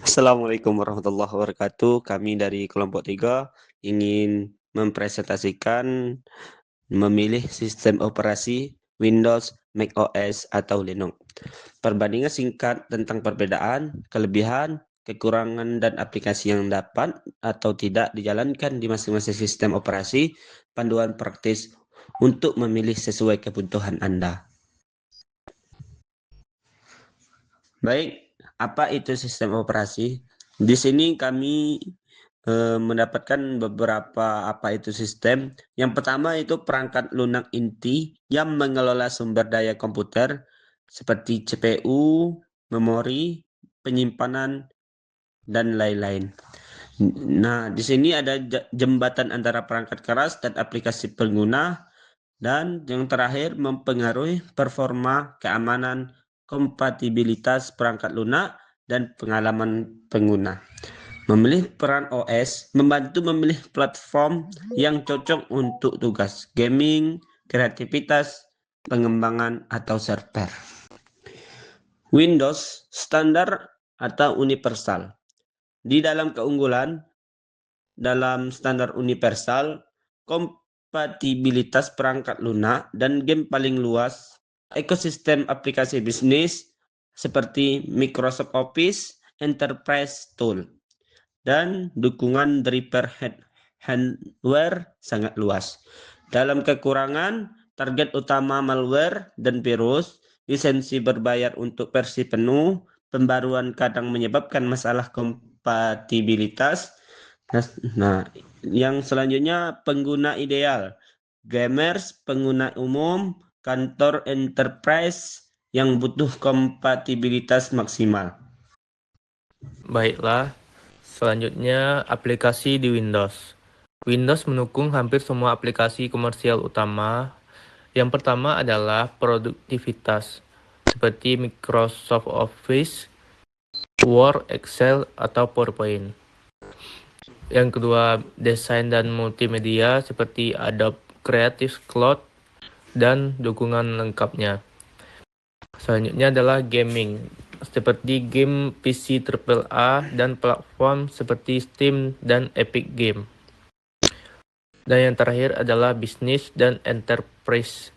Assalamualaikum warahmatullahi wabarakatuh. Kami dari kelompok 3 ingin mempresentasikan memilih sistem operasi Windows, macOS, atau Linux. Perbandingan singkat tentang perbedaan, kelebihan, kekurangan, dan aplikasi yang dapat atau tidak dijalankan di masing-masing sistem operasi, panduan praktis untuk memilih sesuai kebutuhan Anda. Baik, apa itu sistem operasi? Di sini kami mendapatkan beberapa apa itu sistem. Yang pertama itu perangkat lunak inti yang mengelola sumber daya komputer seperti CPU, memori, penyimpanan, dan lain-lain. Nah, di sini ada jembatan antara perangkat keras dan aplikasi pengguna, dan yang terakhir mempengaruhi performa, keamanan, kompatibilitas perangkat lunak, dan pengalaman pengguna. Memilih peran OS membantu memilih platform yang cocok untuk tugas gaming, kreativitas, pengembangan, atau server. Windows standar atau universal. Di dalam keunggulan, dalam standar universal, kompatibilitas perangkat lunak dan game paling luas, ekosistem aplikasi bisnis seperti Microsoft Office, Enterprise Tool, dan dukungan driver hardware sangat luas. Dalam kekurangan, target utama malware dan virus, lisensi berbayar untuk versi penuh, pembaruan kadang menyebabkan masalah kompatibilitas. Nah, yang selanjutnya pengguna ideal, gamers, pengguna umum, kantor enterprise yang butuh kompatibilitas maksimal. Baiklah, selanjutnya aplikasi di Windows. Windows mendukung hampir semua aplikasi komersial utama. Yang pertama adalah produktivitas, seperti Microsoft Office, Word, Excel, atau PowerPoint. Yang kedua, desain dan multimedia, seperti Adobe Creative Cloud dan dukungan lengkapnya. Selanjutnya adalah gaming, seperti game PC AAA dan platform seperti Steam dan Epic Game. Dan yang terakhir adalah bisnis dan enterprise,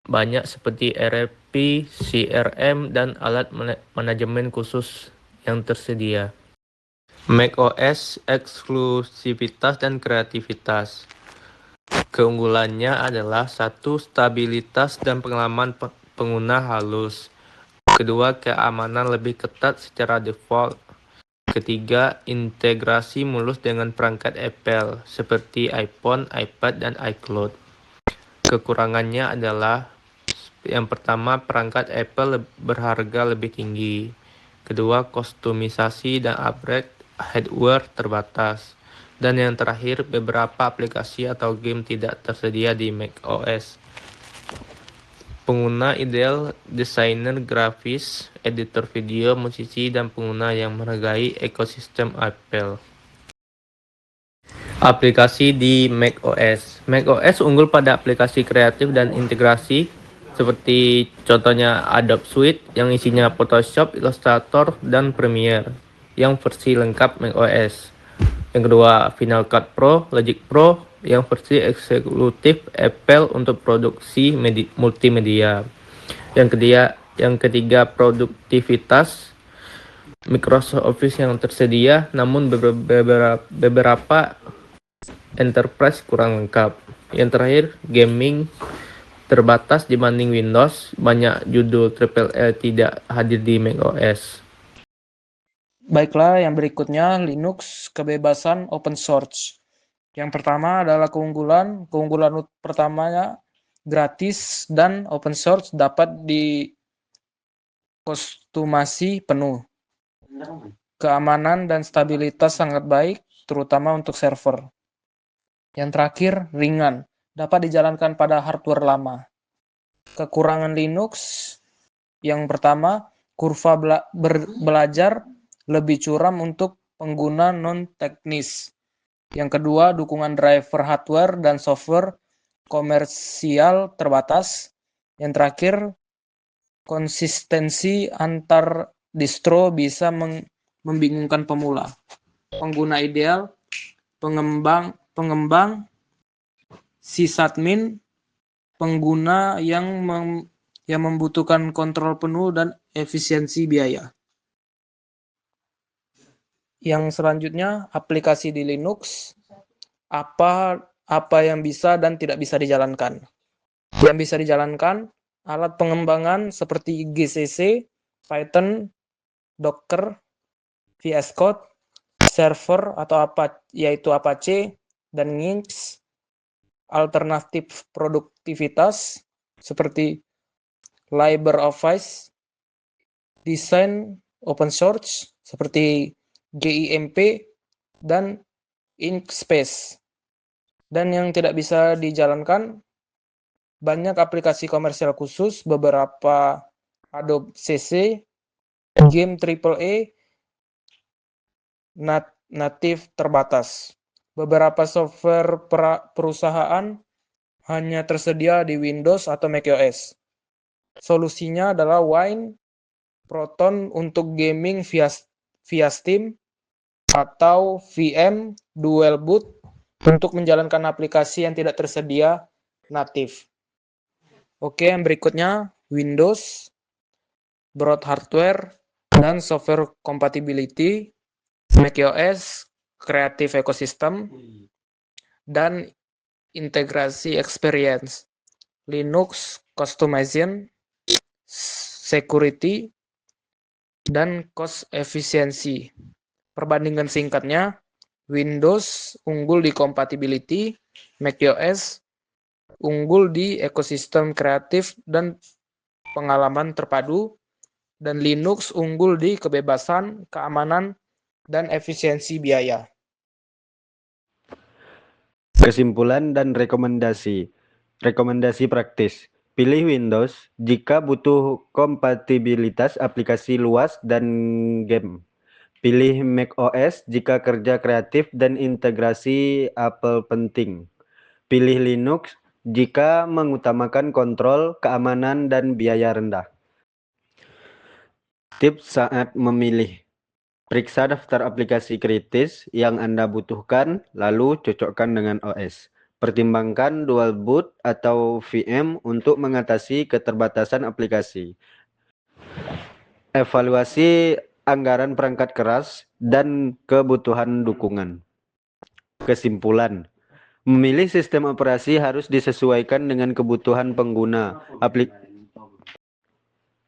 banyak seperti ERP, CRM, dan alat manajemen khusus yang tersedia. macOS eksklusivitas dan kreativitas. Keunggulannya adalah satu, stabilitas dan pengalaman pengguna halus. Kedua, keamanan lebih ketat secara default. Ketiga, integrasi mulus dengan perangkat Apple seperti iPhone, iPad, dan iCloud. Kekurangannya adalah yang pertama, perangkat Apple berharga lebih tinggi. Kedua, kostumisasi dan upgrade hardware terbatas. Dan yang terakhir, beberapa aplikasi atau game tidak tersedia di macOS. Pengguna ideal, desainer grafis, editor video, musisi, dan pengguna yang menghargai ekosistem Apple. Aplikasi di macOS. macOS unggul pada aplikasi kreatif dan integrasi seperti contohnya Adobe Suite yang isinya Photoshop, Illustrator, dan Premiere yang versi lengkap macOS. Yang kedua, Final Cut Pro, Logic Pro yang versi eksekutif Apple untuk produksi multimedia. Yang ketiga, produktivitas, Microsoft Office yang tersedia, namun beberapa Enterprise kurang lengkap. Yang terakhir, gaming terbatas dibanding Windows, banyak judul AAA tidak hadir di macOS. Baiklah, yang berikutnya Linux, kebebasan open source. Yang pertama adalah keunggulan pertamanya gratis dan open source dapat dikostumasi penuh. Keamanan dan stabilitas sangat baik, terutama untuk server. Yang terakhir, ringan, dapat dijalankan pada hardware lama. Kekurangan Linux, yang pertama, kurva belajar lebih curam untuk pengguna non-teknis. Yang kedua, dukungan driver hardware dan software komersial terbatas. Yang terakhir, konsistensi antar distro bisa membingungkan pemula. Pengguna ideal, pengembang, sysadmin, pengguna yang membutuhkan kontrol penuh dan efisiensi biaya. Yang selanjutnya, aplikasi di Linux, apa yang bisa dan tidak bisa dijalankan. Yang bisa dijalankan, alat pengembangan seperti GCC, Python, Docker, VS Code, server atau yaitu Apache, dan Nginx, alternatif produktivitas seperti LibreOffice, desain open source seperti GIMP dan Inkspace. Dan yang tidak bisa dijalankan, banyak aplikasi komersial khusus, beberapa Adobe CC, game AAA, natif terbatas. Beberapa software perusahaan hanya tersedia di Windows atau macOS. Solusinya adalah Wine, Proton untuk gaming via Steam, atau VM Dual Boot untuk menjalankan aplikasi yang tidak tersedia natif. Oke, yang berikutnya Windows, broad hardware, dan software compatibility, macOS, creative ecosystem, dan integrasi experience, Linux, customization, security, dan cost efficiency. Perbandingan singkatnya, Windows unggul di compatibility, macOS unggul di ekosistem kreatif dan pengalaman terpadu, dan Linux unggul di kebebasan, keamanan, dan efisiensi biaya. Kesimpulan dan rekomendasi. Rekomendasi praktis. Pilih Windows jika butuh kompatibilitas aplikasi luas dan game. Pilih macOS jika kerja kreatif dan integrasi Apple penting. Pilih Linux jika mengutamakan kontrol, keamanan, dan biaya rendah. Tips saat memilih. Periksa daftar aplikasi kritis yang Anda butuhkan, lalu cocokkan dengan OS. Pertimbangkan dual boot atau VM untuk mengatasi keterbatasan aplikasi. Evaluasi anggaran perangkat keras dan kebutuhan dukungan. Kesimpulan. Memilih sistem operasi harus disesuaikan dengan kebutuhan pengguna.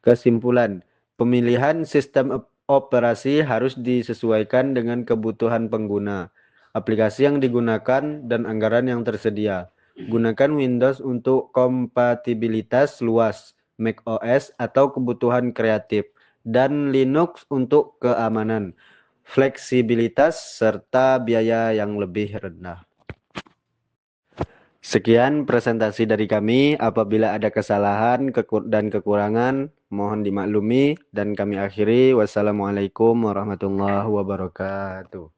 Kesimpulan. Pemilihan sistem operasi harus disesuaikan dengan kebutuhan pengguna, aplikasi yang digunakan, dan anggaran yang tersedia. Gunakan Windows untuk kompatibilitas luas, macOS atau kebutuhan kreatif, dan Linux untuk keamanan, fleksibilitas, serta biaya yang lebih rendah. Sekian presentasi dari kami. Apabila ada kesalahan dan kekurangan, mohon dimaklumi, dan kami akhiri. Wassalamualaikum warahmatullahi wabarakatuh.